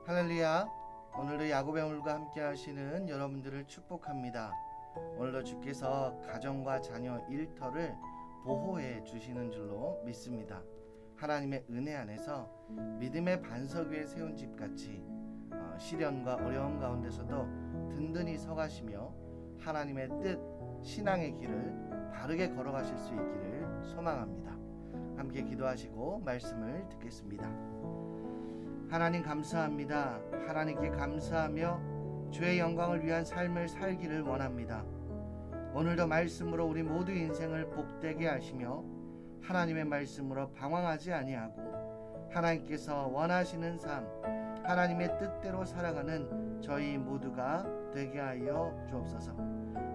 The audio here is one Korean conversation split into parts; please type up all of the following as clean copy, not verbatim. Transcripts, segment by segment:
할렐루야. 오늘도 야곱의 물과 함께 하시는 여러분들을 축복합니다. 오늘도 주께서 가정과 자녀 일터를 보호해 주시는 줄로 믿습니다. 하나님의 은혜 안에서 믿음의 반석 위에 세운 집같이 시련과 어려움 가운데서도 든든히 서가시며 하나님의 뜻, 신앙의 길을 바르게 걸어가실 수 있기를 소망합니다. 함께 기도하시고 말씀을 듣겠습니다. 하나님 감사합니다. 하나님께 감사하며 주의 영광을 위한 삶을 살기를 원합니다. 오늘도 말씀으로 우리 모두 인생을 복되게 하시며 하나님의 말씀으로 방황하지 아니하고 하나님께서 원하시는 삶, 하나님의 뜻대로 살아가는 저희 모두가 되게 하여 주옵소서.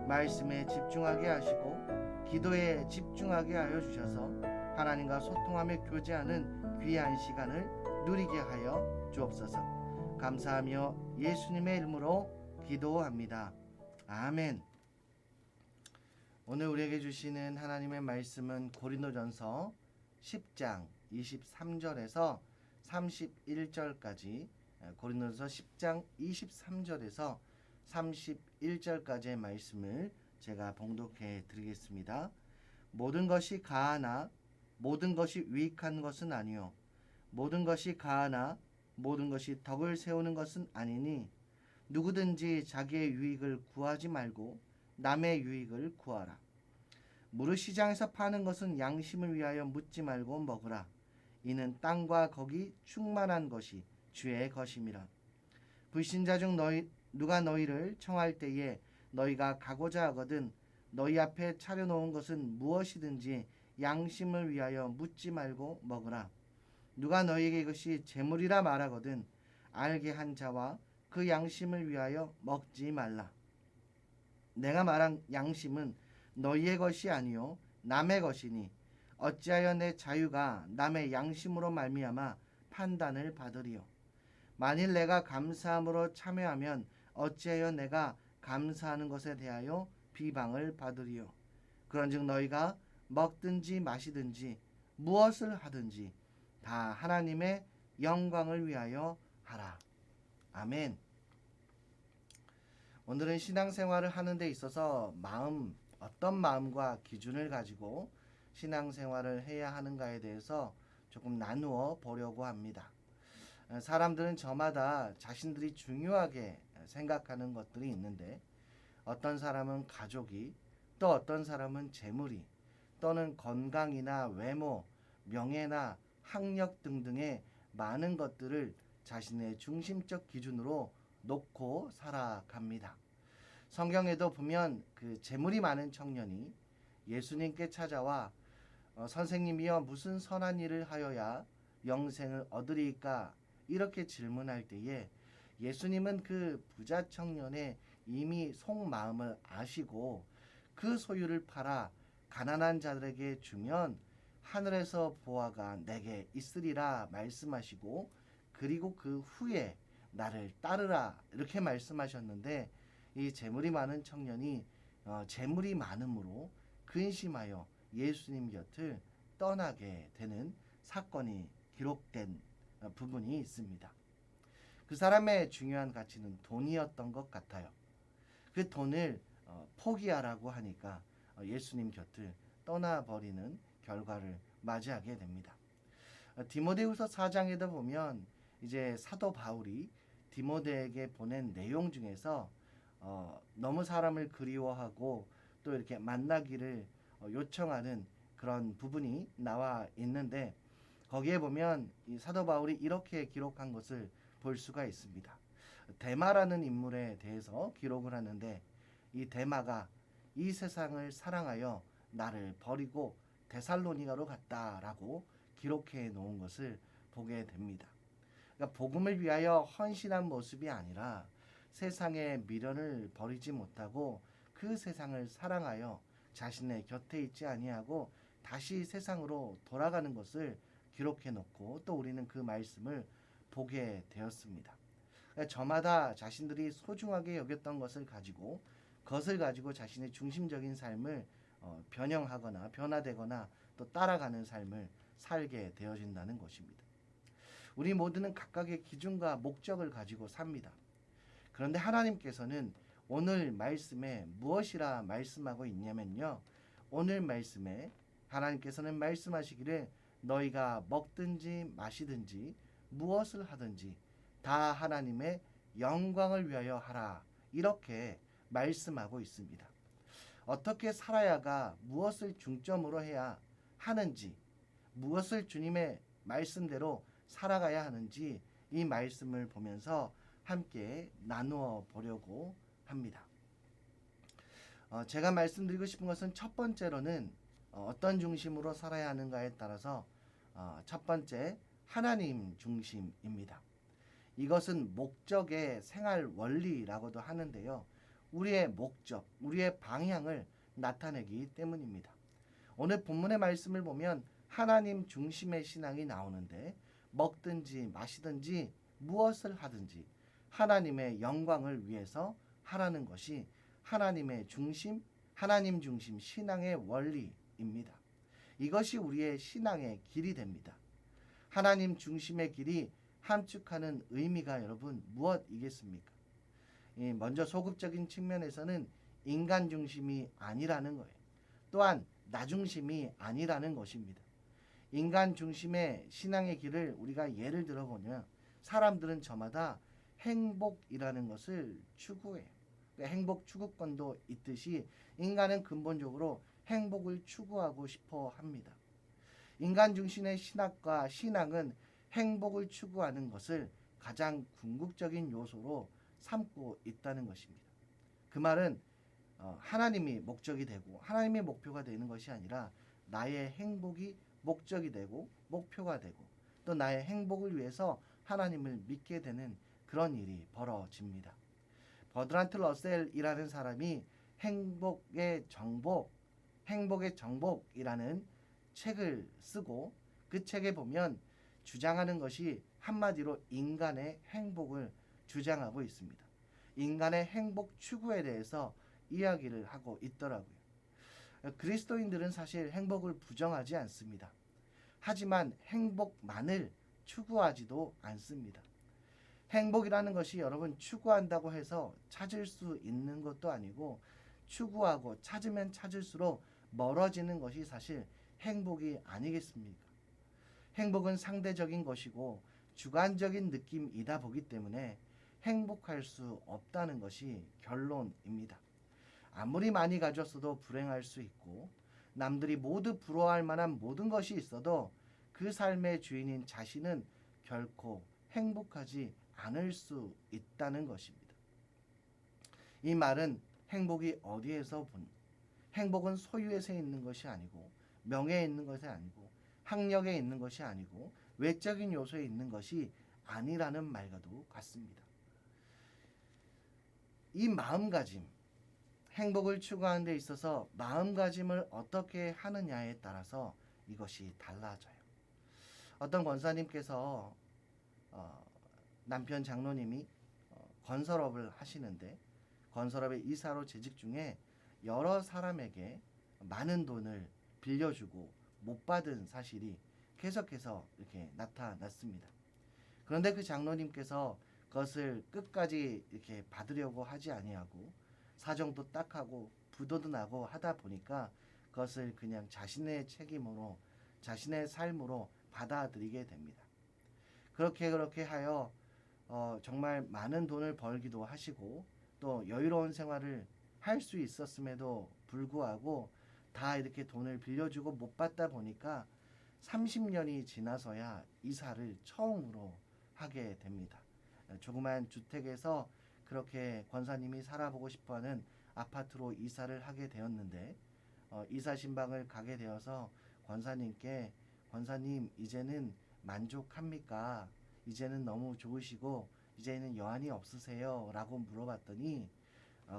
말씀에 집중하게 하시고 기도에 집중하게 하여 주셔서 하나님과 소통하며 교제하는 귀한 시간을 누리게 하여 주옵소서. 감사하며 예수님의 이름으로 기도합니다. 아멘. 오늘 우리에게 주시는 하나님의 말씀은 고린도전서 10장 23절에서 31절까지, 고린도전서 10장 23절에서 31절까지의 말씀을 제가 봉독해 드리겠습니다. 모든 것이 가하나 모든 것이 유익한 것은 아니요 모든 것이 가하나 모든 것이 덕을 세우는 것은 아니니 누구든지 자기의 유익을 구하지 말고 남의 유익을 구하라. 무릇 시장에서 파는 것은 양심을 위하여 묻지 말고 먹으라. 이는 땅과 거기 충만한 것이 주의 것임이라. 불신자 중 누가 너희를 청할 때에 너희가 가고자 하거든 너희 앞에 차려놓은 것은 무엇이든지 양심을 위하여 묻지 말고 먹으라. 누가 너희에게 이것이 재물이라 말하거든 알게 한 자와 그 양심을 위하여 먹지 말라. 내가 말한 양심은 너희의 것이 아니요 남의 것이니 어찌하여 내 자유가 남의 양심으로 말미암아 판단을 받으리요. 만일 내가 감사함으로 참여하면 어찌하여 내가 감사하는 것에 대하여 비방을 받으리요. 그런즉 너희가 먹든지 마시든지 무엇을 하든지 다 하나님의 영광을 위하여 하라. 아멘. 오늘은 신앙생활을 하는 데 있어서 어떤 마음과 기준을 가지고 신앙생활을 해야 하는가에 대해서 조금 나누어 보려고 합니다. 사람들은 저마다 자신들이 중요하게 생각하는 것들이 있는데 어떤 사람은 가족이, 또 어떤 사람은 재물이, 또는 건강이나 외모, 명예나 학력 등등의 많은 것들을 자신의 중심적 기준으로 놓고 살아갑니다. 성경에도 보면 그 재물이 많은 청년이 예수님께 찾아와 선생님이여 무슨 선한 일을 하여야 영생을 얻으리까 이렇게 질문할 때에 예수님은 그 부자 청년의 이미 속마음을 아시고 그 소유를 팔아 가난한 자들에게 주면 하늘에서 보화가 내게 있으리라 말씀하시고 그리고 그 후에 나를 따르라 이렇게 말씀하셨는데 이 재물이 많은 청년이 재물이 많음으로 근심하여 예수님 곁을 떠나게 되는 사건이 기록된 부분이 있습니다. 그 사람의 중요한 가치는 돈이었던 것 같아요. 그 돈을 포기하라고 하니까 예수님 곁을 떠나버리는 결과를 맞이하게 됩니다. 디모데후서 4장에도 보면 이제 사도 바울이 디모데에게 보낸 내용 중에서 너무 사람을 그리워하고 또 이렇게 만나기를 요청하는 그런 부분이 나와 있는데 거기에 보면 이 사도 바울이 이렇게 기록한 것을 볼 수가 있습니다. 데마라는 인물에 대해서 기록을 하는데 이 데마가 이 세상을 사랑하여 나를 버리고 데살로니가로 갔다라고 기록해 놓은 것을 보게 됩니다. 그러니까 복음을 위하여 헌신한 모습이 아니라 세상의 미련을 버리지 못하고 그 세상을 사랑하여 자신의 곁에 있지 아니하고 다시 세상으로 돌아가는 것을 기록해 놓고 또 우리는 그 말씀을 보게 되었습니다. 그러니까 저마다 자신들이 소중하게 여겼던 것을 가지고 그것을 가지고 자신의 중심적인 삶을 변형하거나 변화되거나 또 따라가는 삶을 살게 되어진다는 것입니다. 우리 모두는 각각의 기준과 목적을 가지고 삽니다. 그런데 하나님께서는 오늘 말씀에 무엇이라 말씀하고 있냐면요. 오늘 말씀에 하나님께서는 말씀하시기를 너희가 먹든지 마시든지 무엇을 하든지 다 하나님의 영광을 위하여 하라. 이렇게 말씀하고 있습니다. 어떻게 살아야가 무엇을 중점으로 해야 하는지, 무엇을 주님의 말씀대로 살아가야 하는지 이 말씀을 보면서 함께 나누어 보려고 합니다. 제가 말씀드리고 싶은 것은 첫 번째로는 어떤 중심으로 살아야 하는가에 따라서 첫 번째 하나님 중심입니다. 이것은 목적의 생활 원리라고도 하는데요. 우리의 목적, 우리의 방향을 나타내기 때문입니다. 오늘 본문의 말씀을 보면 하나님 중심의 신앙이 나오는데 먹든지 마시든지 무엇을 하든지 하나님의 영광을 위해서 하라는 것이 하나님의 중심, 하나님 중심 신앙의 원리입니다. 이것이 우리의 신앙의 길이 됩니다. 하나님 중심의 길이 함축하는 의미가 여러분 무엇이겠습니까? 먼저 소극적인 측면에서는 인간 중심이 아니라는 거예요. 또한 나 중심이 아니라는 것입니다. 인간 중심의 신앙의 길을 우리가 예를 들어보면 사람들은 저마다 행복이라는 것을 추구해요. 행복 추구권도 있듯이 인간은 근본적으로 행복을 추구하고 싶어 합니다. 인간 중심의 신학과 신앙은 행복을 추구하는 것을 가장 궁극적인 요소로 삼고 있다는 것입니다. 그 말은 하나님이 목적이 되고 하나님의 목표가 되는 것이 아니라 나의 행복이 목적이 되고 목표가 되고 또 나의 행복을 위해서 하나님을 믿게 되는 그런 일이 벌어집니다. 버드란트 러셀이라는 사람이 행복의 정복이라는 책을 쓰고 그 책에 보면 주장하는 것이 한마디로 인간의 행복을 주장하고 있습니다. 인간의 행복 추구에 대해서 이야기를 하고 있더라고요. 그리스도인들은 사실 행복을 부정하지 않습니다. 하지만 행복만을 추구하지도 않습니다. 행복이라는 것이 여러분 추구한다고 해서 찾을 수 있는 것도 아니고 추구하고 찾으면 찾을수록 멀어지는 것이 사실 행복이 아니겠습니까? 행복은 상대적인 것이고 주관적인 느낌이다 보기 때문에 행복할 수 없다는 것이 결론입니다. 아무리 많이 가졌어도 불행할 수 있고 남들이 모두 부러워할 만한 모든 것이 있어도 그 삶의 주인인 자신은 결코 행복하지 않을 수 있다는 것입니다. 이 말은 행복이 어디에서 행복은 소유에서 있는 것이 아니고 명예에 있는 것이 아니고 학력에 있는 것이 아니고 외적인 요소에 있는 것이 아니라는 말과도 같습니다. 이 마음가짐, 행복을 추구하는 데 있어서 마음가짐을 어떻게 하느냐에 따라서 이것이 달라져요. 어떤 권사님께서 남편 장로님이 건설업을 하시는데 건설업의 이사로 재직 중에 여러 사람에게 많은 돈을 빌려주고 못 받은 사실이 계속해서 이렇게 나타났습니다. 그런데 그 장로님께서 그것을 끝까지 이렇게 받으려고 하지 아니하고 사정도 딱하고 부도도 나고 하다 보니까 그것을 그냥 자신의 책임으로 자신의 삶으로 받아들이게 됩니다. 그렇게 하여 정말 많은 돈을 벌기도 하시고 또 여유로운 생활을 할 수 있었음에도 불구하고 다 이렇게 돈을 빌려주고 못 받다 보니까 30년이 지나서야 이사를 처음으로 하게 됩니다. 조그만 주택에서 그렇게 권사님이 살아보고 싶어하는 아파트로 이사를 하게 되었는데 이사 신방을 가게 되어서 권사님께 권사님 이제는 만족합니까? 이제는 너무 좋으시고 이제는 여한이 없으세요? 라고 물어봤더니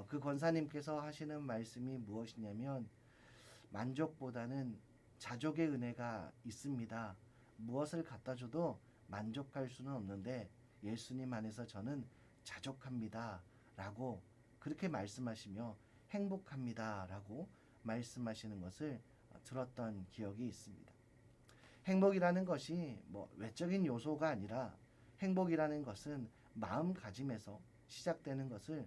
그 권사님께서 하시는 말씀이 무엇이냐면 만족보다는 자족의 은혜가 있습니다. 무엇을 갖다 줘도 만족할 수는 없는데 예수님 안에서 저는 자족합니다. 라고 그렇게 말씀하시며 행복합니다. 라고 말씀하시는 것을 들었던 기억이 있습니다. 행복이라는 것이 뭐 외적인 요소가 아니라 행복이라는 것은 마음가짐에서 시작되는 것을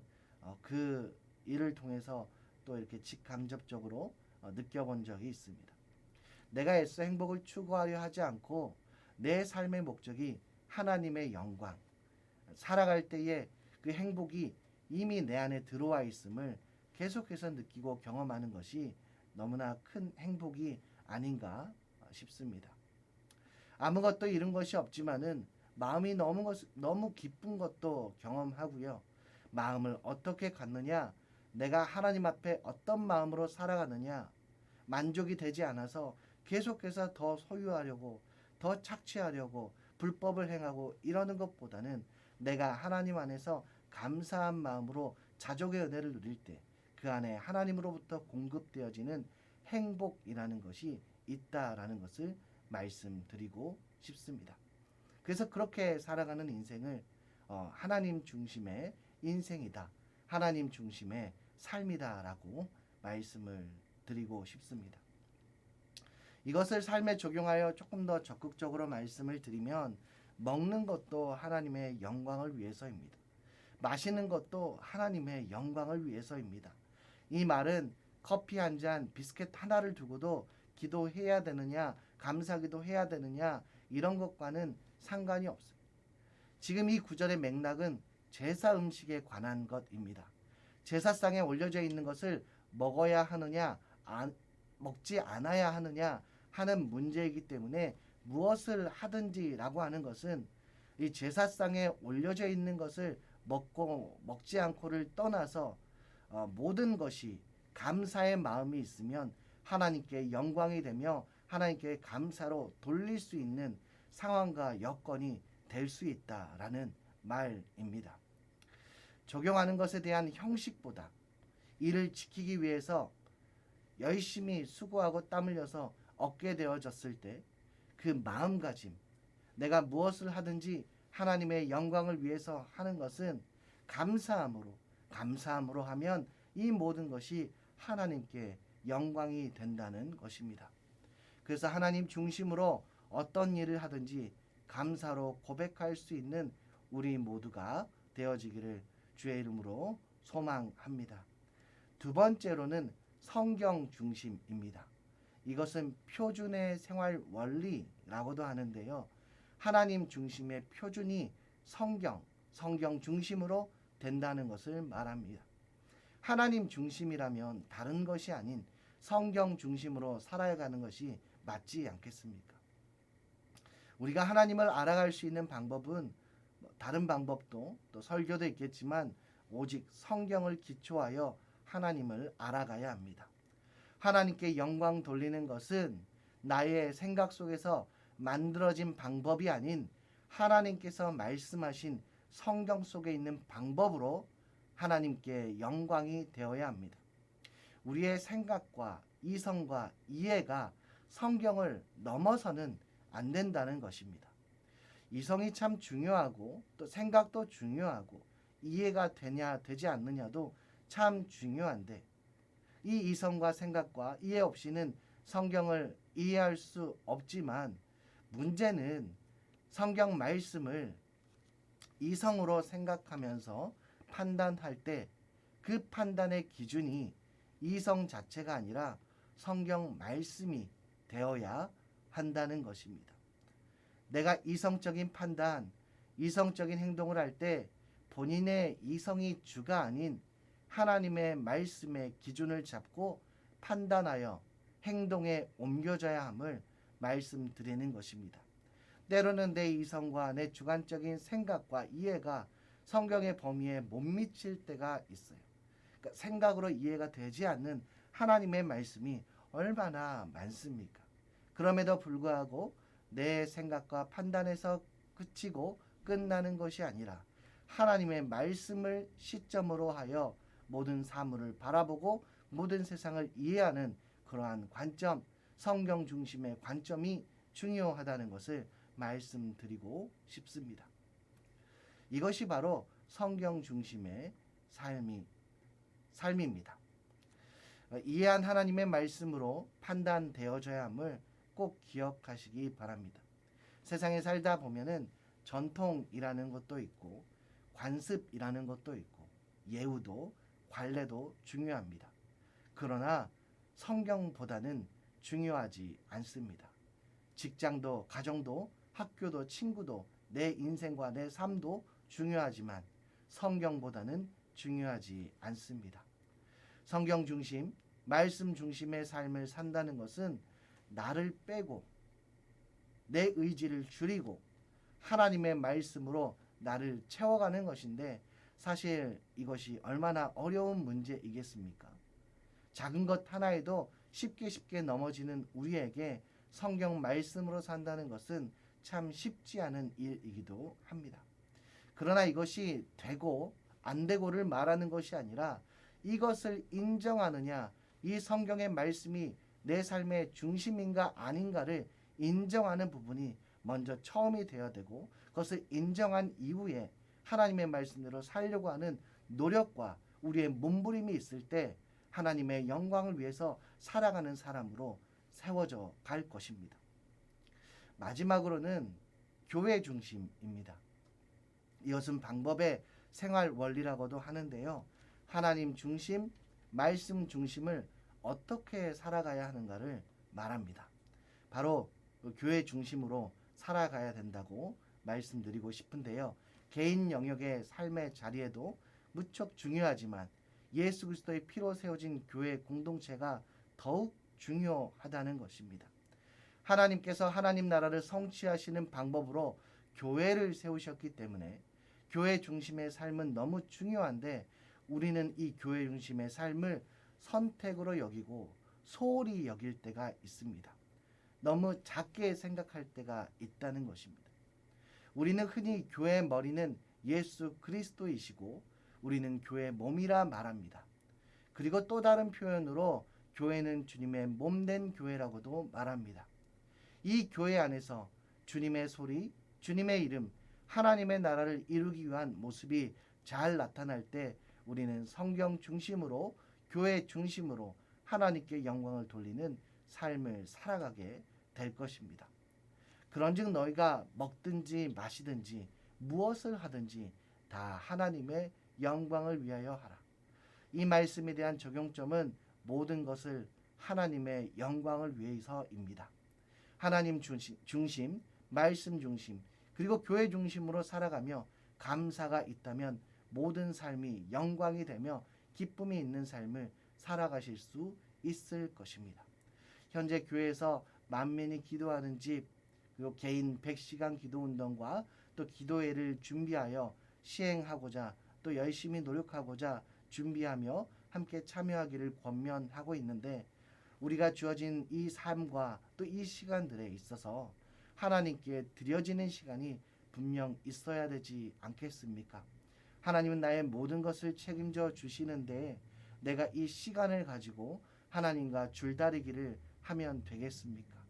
그 일을 통해서 또 이렇게 직간접적으로 느껴본 적이 있습니다. 내가 애써 행복을 추구하려 하지 않고 내 삶의 목적이 하나님의 영광, 살아갈 때에 그 행복이 이미 내 안에 들어와 있음을 계속해서 느끼고 경험하는 것이 너무나 큰 행복이 아닌가 싶습니다. 아무것도 잃은 것이 없지만은 마음이 너무 기쁜 것도 경험하고요. 마음을 어떻게 갖느냐, 내가 하나님 앞에 어떤 마음으로 살아가느냐, 만족이 되지 않아서 계속해서 더 소유하려고, 더 착취하려고, 불법을 행하고 이러는 것보다는 내가 하나님 안에서 감사한 마음으로 자족의 은혜를 누릴 때 그 안에 하나님으로부터 공급되어지는 행복이라는 것이 있다라는 것을 말씀드리고 싶습니다. 그래서 그렇게 살아가는 인생을 하나님 중심의 인생이다, 하나님 중심의 삶이다라고 말씀을 드리고 싶습니다. 이것을 삶에 적용하여 조금 더 적극적으로 말씀을 드리면 먹는 것도 하나님의 영광을 위해서입니다. 마시는 것도 하나님의 영광을 위해서입니다. 이 말은 커피 한 잔, 비스켓 하나를 두고도 기도해야 되느냐, 감사기도 해야 되느냐 이런 것과는 상관이 없습니다. 지금 이 구절의 맥락은 제사 음식에 관한 것입니다. 제사상에 올려져 있는 것을 먹어야 하느냐, 먹지 않아야 하느냐 하는 문제이기 때문에 무엇을 하든지라고 하는 것은 이 제사상에 올려져 있는 것을 먹고 먹지 않고를 떠나서 모든 것이 감사의 마음이 있으면 하나님께 영광이 되며 하나님께 감사로 돌릴 수 있는 상황과 여건이 될 수 있다라는 말입니다. 적용하는 것에 대한 형식보다 이를 지키기 위해서 열심히 수고하고 땀 흘려서 얻게 되어졌을 때 그 마음가짐, 내가 무엇을 하든지 하나님의 영광을 위해서 하는 것은 감사함으로 하면 이 모든 것이 하나님께 영광이 된다는 것입니다. 그래서 하나님 중심으로 어떤 일을 하든지 감사로 고백할 수 있는 우리 모두가 되어지기를 주의 이름으로 소망합니다. 두 번째로는 성경 중심입니다. 이것은 표준의 생활 원리라고도 하는데요. 하나님 중심의 표준이 성경 중심으로 된다는 것을 말합니다. 하나님 중심이라면 다른 것이 아닌 성경 중심으로 살아가는 것이 맞지 않겠습니까? 우리가 하나님을 알아갈 수 있는 방법은 다른 방법도 또 설교도 있겠지만 오직 성경을 기초하여 하나님을 알아가야 합니다. 하나님께 영광 돌리는 것은 나의 생각 속에서 만들어진 방법이 아닌 하나님께서 말씀하신 성경 속에 있는 방법으로 하나님께 영광이 되어야 합니다. 우리의 생각과 이성과 이해가 성경을 넘어서는 안 된다는 것입니다. 이성이 참 중요하고 또 생각도 중요하고 이해가 되냐 되지 않느냐도 참 중요한데 이 이성과 생각과 이해 없이는 성경을 이해할 수 없지만 문제는 성경 말씀을 이성으로 생각하면서 판단할 때 그 판단의 기준이 이성 자체가 아니라 성경 말씀이 되어야 한다는 것입니다. 내가 이성적인 판단, 이성적인 행동을 할 때 본인의 이성이 주가 아닌 하나님의 말씀의 기준을 잡고 판단하여 행동에 옮겨져야 함을 말씀드리는 것입니다. 때로는 내 이성과 내 주관적인 생각과 이해가 성경의 범위에 못 미칠 때가 있어요. 그러니까 생각으로 이해가 되지 않는 하나님의 말씀이 얼마나 많습니까? 그럼에도 불구하고 내 생각과 판단에서 그치고 끝나는 것이 아니라 하나님의 말씀을 시점으로 하여 모든 사물을 바라보고 모든 세상을 이해하는 그러한 관점, 성경 중심의 관점이 중요하다는 것을 말씀드리고 싶습니다. 이것이 바로 성경 중심의 삶입니다. 이해한 하나님의 말씀으로 판단되어져야 함을 꼭 기억하시기 바랍니다. 세상에 살다 보면은 전통이라는 것도 있고 관습이라는 것도 있고 예우도 관례도 중요합니다. 그러나 성경보다는 중요하지 않습니다. 직장도 가정도 학교도 친구도 내 인생과 내 삶도 중요하지만 성경보다는 중요하지 않습니다. 성경 중심, 말씀 중심의 삶을 산다는 것은 나를 빼고 내 의지를 줄이고 하나님의 말씀으로 나를 채워가는 것인데 사실 이것이 얼마나 어려운 문제이겠습니까? 작은 것 하나에도 쉽게 넘어지는 우리에게 성경 말씀으로 산다는 것은 참 쉽지 않은 일이기도 합니다. 그러나 이것이 되고 안 되고를 말하는 것이 아니라 이것을 인정하느냐, 이 성경의 말씀이 내 삶의 중심인가 아닌가를 인정하는 부분이 먼저 처음이 되어야 되고 그것을 인정한 이후에 하나님의 말씀대로 살려고 하는 노력과 우리의 몸부림이 있을 때 하나님의 영광을 위해서 살아가는 사람으로 세워져 갈 것입니다. 마지막으로는 교회 중심입니다. 이것은 방법의 생활 원리라고도 하는데요. 하나님 중심, 말씀 중심을 어떻게 살아가야 하는가를 말합니다. 바로 교회 중심으로 살아가야 된다고 말씀드리고 싶은데요. 개인 영역의 삶의 자리에도 무척 중요하지만 예수 그리스도의 피로 세워진 교회 공동체가 더욱 중요하다는 것입니다. 하나님께서 하나님 나라를 성취하시는 방법으로 교회를 세우셨기 때문에 교회 중심의 삶은 너무 중요한데 우리는 이 교회 중심의 삶을 선택으로 여기고 소홀히 여길 때가 있습니다. 너무 작게 생각할 때가 있다는 것입니다. 우리는 흔히 교회의 머리는 예수 그리스도이시고 우리는 교회의 몸이라 말합니다. 그리고 또 다른 표현으로 교회는 주님의 몸된 교회라고도 말합니다. 이 교회 안에서 주님의 소리, 주님의 이름, 하나님의 나라를 이루기 위한 모습이 잘 나타날 때 우리는 성경 중심으로 교회 중심으로 하나님께 영광을 돌리는 삶을 살아가게 될 것입니다. 그런즉 너희가 먹든지 마시든지 무엇을 하든지 다 하나님의 영광을 위하여 하라. 이 말씀에 대한 적용점은 모든 것을 하나님의 영광을 위해서입니다. 하나님 중심, 말씀 중심, 그리고 교회 중심으로 살아가며 감사가 있다면 모든 삶이 영광이 되며 기쁨이 있는 삶을 살아가실 수 있을 것입니다. 현재 교회에서 만민이 기도하는 집, 그리고 개인 100시간 기도 운동과 또 기도회를 준비하여 시행하고자 또 열심히 노력하고자 준비하며 함께 참여하기를 권면하고 있는데 우리가 주어진 이 삶과 또 이 시간들에 있어서 하나님께 드려지는 시간이 분명 있어야 되지 않겠습니까? 하나님은 나의 모든 것을 책임져 주시는데 내가 이 시간을 가지고 하나님과 줄다리기를 하면 되겠습니까?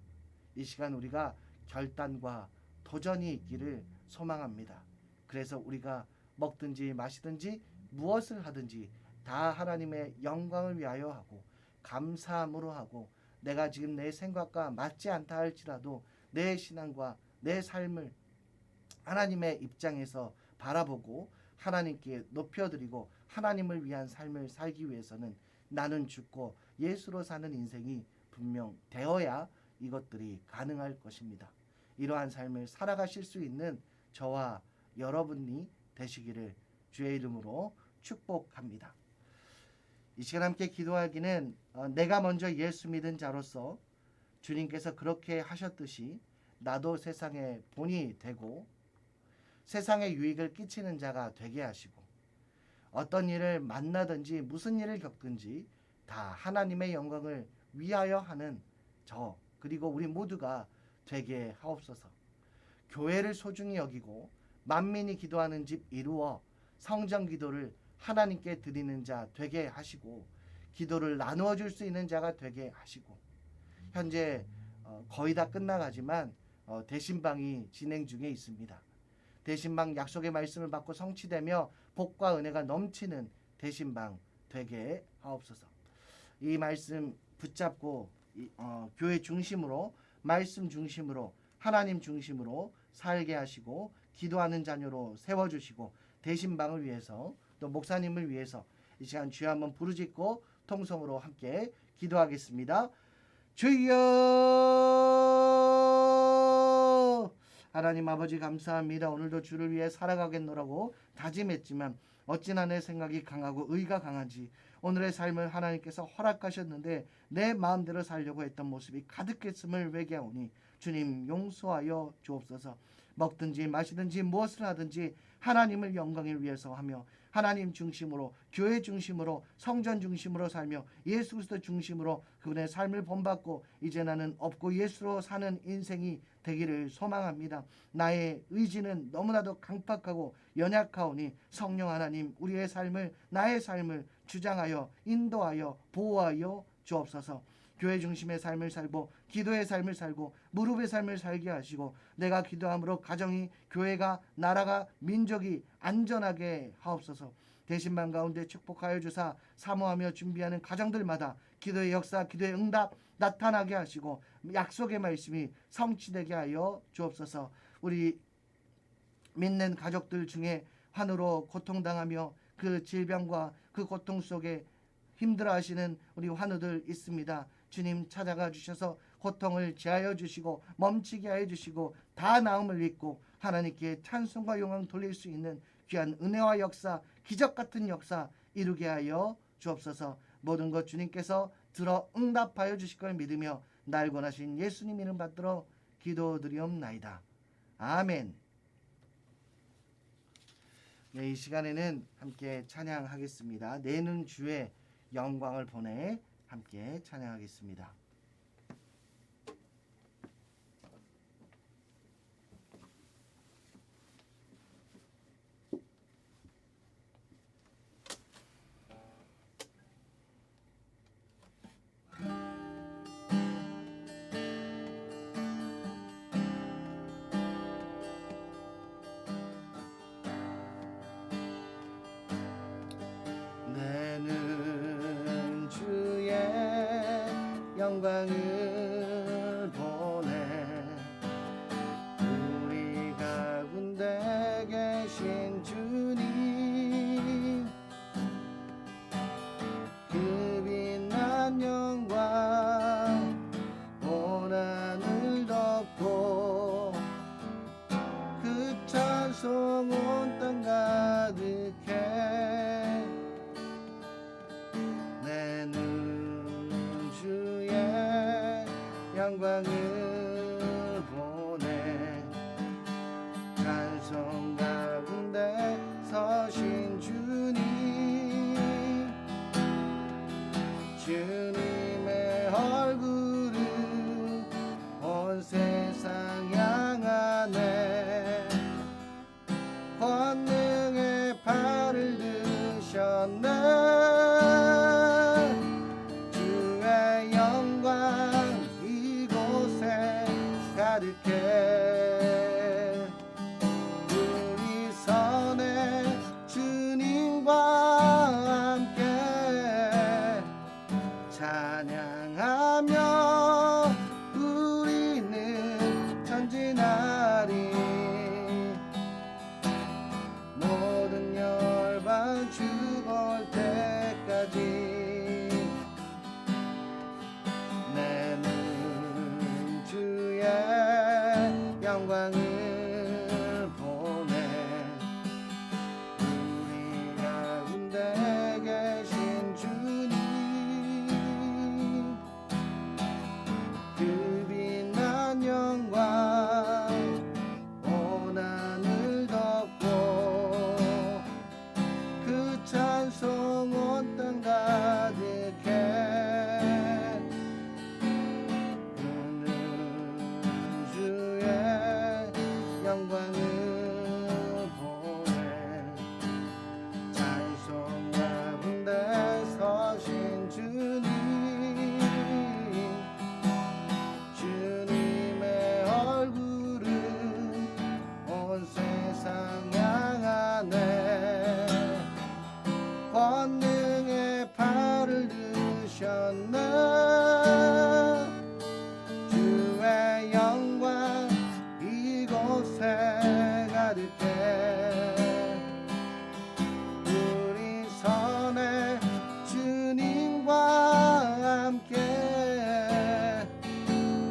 이 시간 우리가 결단과 도전이 있기를 소망합니다. 그래서 우리가 먹든지 마시든지 무엇을 하든지 다 하나님의 영광을 위하여 하고 감사함으로 하고 내가 지금 내 생각과 맞지 않다 할지라도 내 신앙과 내 삶을 하나님의 입장에서 바라보고 하나님께 높여드리고 하나님을 위한 삶을 살기 위해서는 나는 죽고 예수로 사는 인생이 분명 되어야 이것들이 가능할 것입니다. 이러한 삶을 살아가실 수 있는 저와 여러분이 되시기를 주의 이름으로 축복합니다. 이 시간 함께 기도하기는 내가 먼저 예수 믿은 자로서 주님께서 그렇게 하셨듯이 나도 세상의 본이 되고 세상에 유익을 끼치는 자가 되게 하시고 어떤 일을 만나든지 무슨 일을 겪든지 다 하나님의 영광을 위하여 하는 저 그리고 우리 모두가 되게 하옵소서. 교회를 소중히 여기고 만민이 기도하는 집 이루어 성전 기도를 하나님께 드리는 자 되게 하시고 기도를 나누어 줄 수 있는 자가 되게 하시고 현재 거의 다 끝나가지만 대신방이 진행 중에 있습니다. 대신방 약속의 말씀을 받고 성취되며 복과 은혜가 넘치는 대신방 되게 하옵소서. 이 말씀 붙잡고 교회 중심으로 말씀 중심으로 하나님 중심으로 살게 하시고 기도하는 자녀로 세워주시고 대신방을 위해서 또 목사님을 위해서 이 시간 주여 한번 부르짖고 통성으로 함께 기도하겠습니다. 주여 하나님 아버지 감사합니다. 오늘도 주를 위해 살아가겠노라고 다짐했지만 어찌나 내 생각이 강하고 의가 강한지 오늘의 삶을 하나님께서 허락하셨는데 내 마음대로 살려고 했던 모습이 가득했음을 회개하오니 주님 용서하여 주옵소서. 먹든지 마시든지 무엇을 하든지 하나님을 영광을 위해서 하며 하나님 중심으로 교회 중심으로 성전 중심으로 살며 예수 그리스도 중심으로 그분의 삶을 본받고 이제 나는 없고 예수로 사는 인생이 되기를 소망합니다. 나의 의지는 너무나도 강팍하고 연약하오니 성령 하나님 우리의 삶을 나의 삶을 주장하여 인도하여 보호하여 주옵소서. 교회 중심의 삶을 살고 기도의 삶을 살고 무릎의 삶을 살게 하시고 내가 기도함으로 가정이 교회가 나라가 민족이 안전하게 하옵소서. 대신방 가운데 축복하여 주사 사모하며 준비하는 가정들마다 기도의 역사 기도의 응답 나타나게 하시고 약속의 말씀이 성취되게 하여 주옵소서. 우리 믿는 가족들 중에 환우로 고통당하며 그 질병과 그 고통 속에 힘들어하시는 우리 환우들 있습니다. 주님 찾아가 주셔서 고통을 제하여 주시고 멈추게 하여 주시고 다 나음을 믿고 하나님께 찬송과 영광 돌릴 수 있는 귀한 은혜와 역사 기적 같은 역사 이루게 하여 주옵소서. 모든 것 주님께서 들어 응답하여 주실 걸 믿으며 날 권하신 예수님 이름 받들어 기도드리옵나이다. 아멘. 네, 이 시간에는 함께 찬양하겠습니다. 내는 주의 영광을 보내 함께 찬양하겠습니다. 내는 주의 영광을 보내 우리 가운데 계신 주님 그 빛난 영광 온 하늘 덮고 그 찬송 온 땅 가득해 영광을 보내 찬송 가운데 서신 주님 주님의 얼굴을 온 세상 향하네 권능의 팔을 드셨네 가득해 우리 선에 주님과 함께 찬양하며 우리는 전진하리 모든 열방 죽을 때까지 영광을 보내 우리 가운데 계신 주님 그 빛난 영광 온 하늘 덮고 그 찬송 온 땅 가득해 가득해 우리 선에 주님과 함께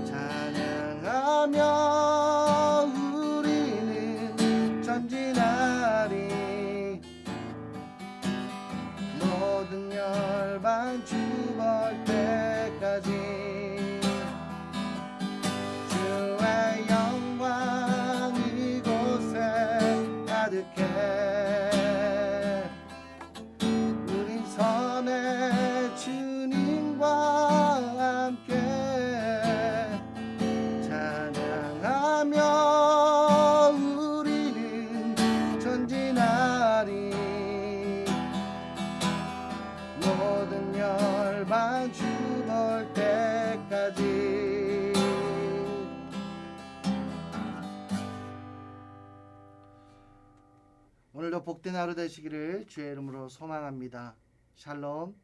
찬양하며 우리는 전진하리 모든 열방 주볼 때까지 주의 영광 이곳에 가득해 우리 선에 주님과 함께 찬양하며 우리는 전진하리 모든 열방 주볼 때까지. 오늘도 복된 하루 되시기를 주의 이름으로 소망합니다. 샬롬.